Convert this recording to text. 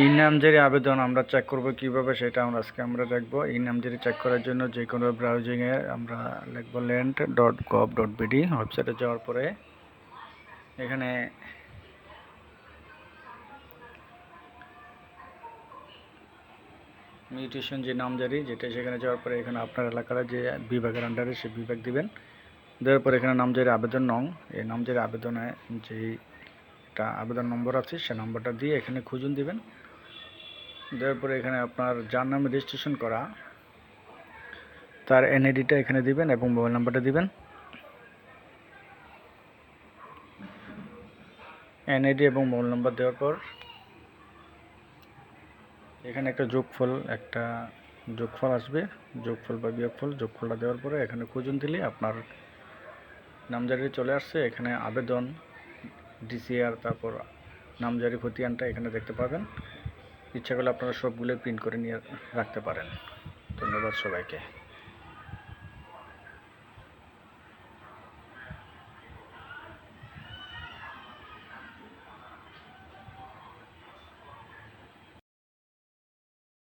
ই নামজারি আবেদন আমরা চেক করব কিভাবে, সেটা আজকে আমরা দেখব। ই নামজারি চেক করার জন্য যে কোনো ব্রাউজিংয়ে আমরা লিখব land.gov.bd। ওয়েবসাইটে যাওয়ার পরে এখানে মিউটেশন যে নামজারি যেটা, সেখানে যাওয়ার পরে এখানে আপনার এলাকার যে বিভাগের আন্ডারে সেই বিভাগ দিবেন। দেওয়ার পরে এখানে নামজারি আবেদন নং, এই নামজারি আবেদনে যে একটা আবেদন নম্বর আছে সে নম্বরটা দিয়ে এখানে খুঁজুন দিবেন। দেওয়ার পরে এখানে আপনার যার নামে রেজিস্ট্রেশন করা তার এনআইডিটা এখানে দিবেন এবং মোবাইল নাম্বারটা দিবেন। এনআইডি এবং মোবাইল নাম্বার দেওয়ার পর এখানে একটা যোগফল আসবে, যোগফল বা বিয়োগফল। যোগফলটা দেওয়ার পরে এখানে খুঁজুন দিলে আপনার নামজারি চলে আসছে। এখানে আবেদন, ডিসিআর, তারপর নামজারি খতিয়ানটা এখানে দেখতে পাবেন। ইচ্ছা করলে আপনারা সবগুলো প্রিন্ট করে নিয়ে রাখতে পারেন। ধন্যবাদ সবাইকে।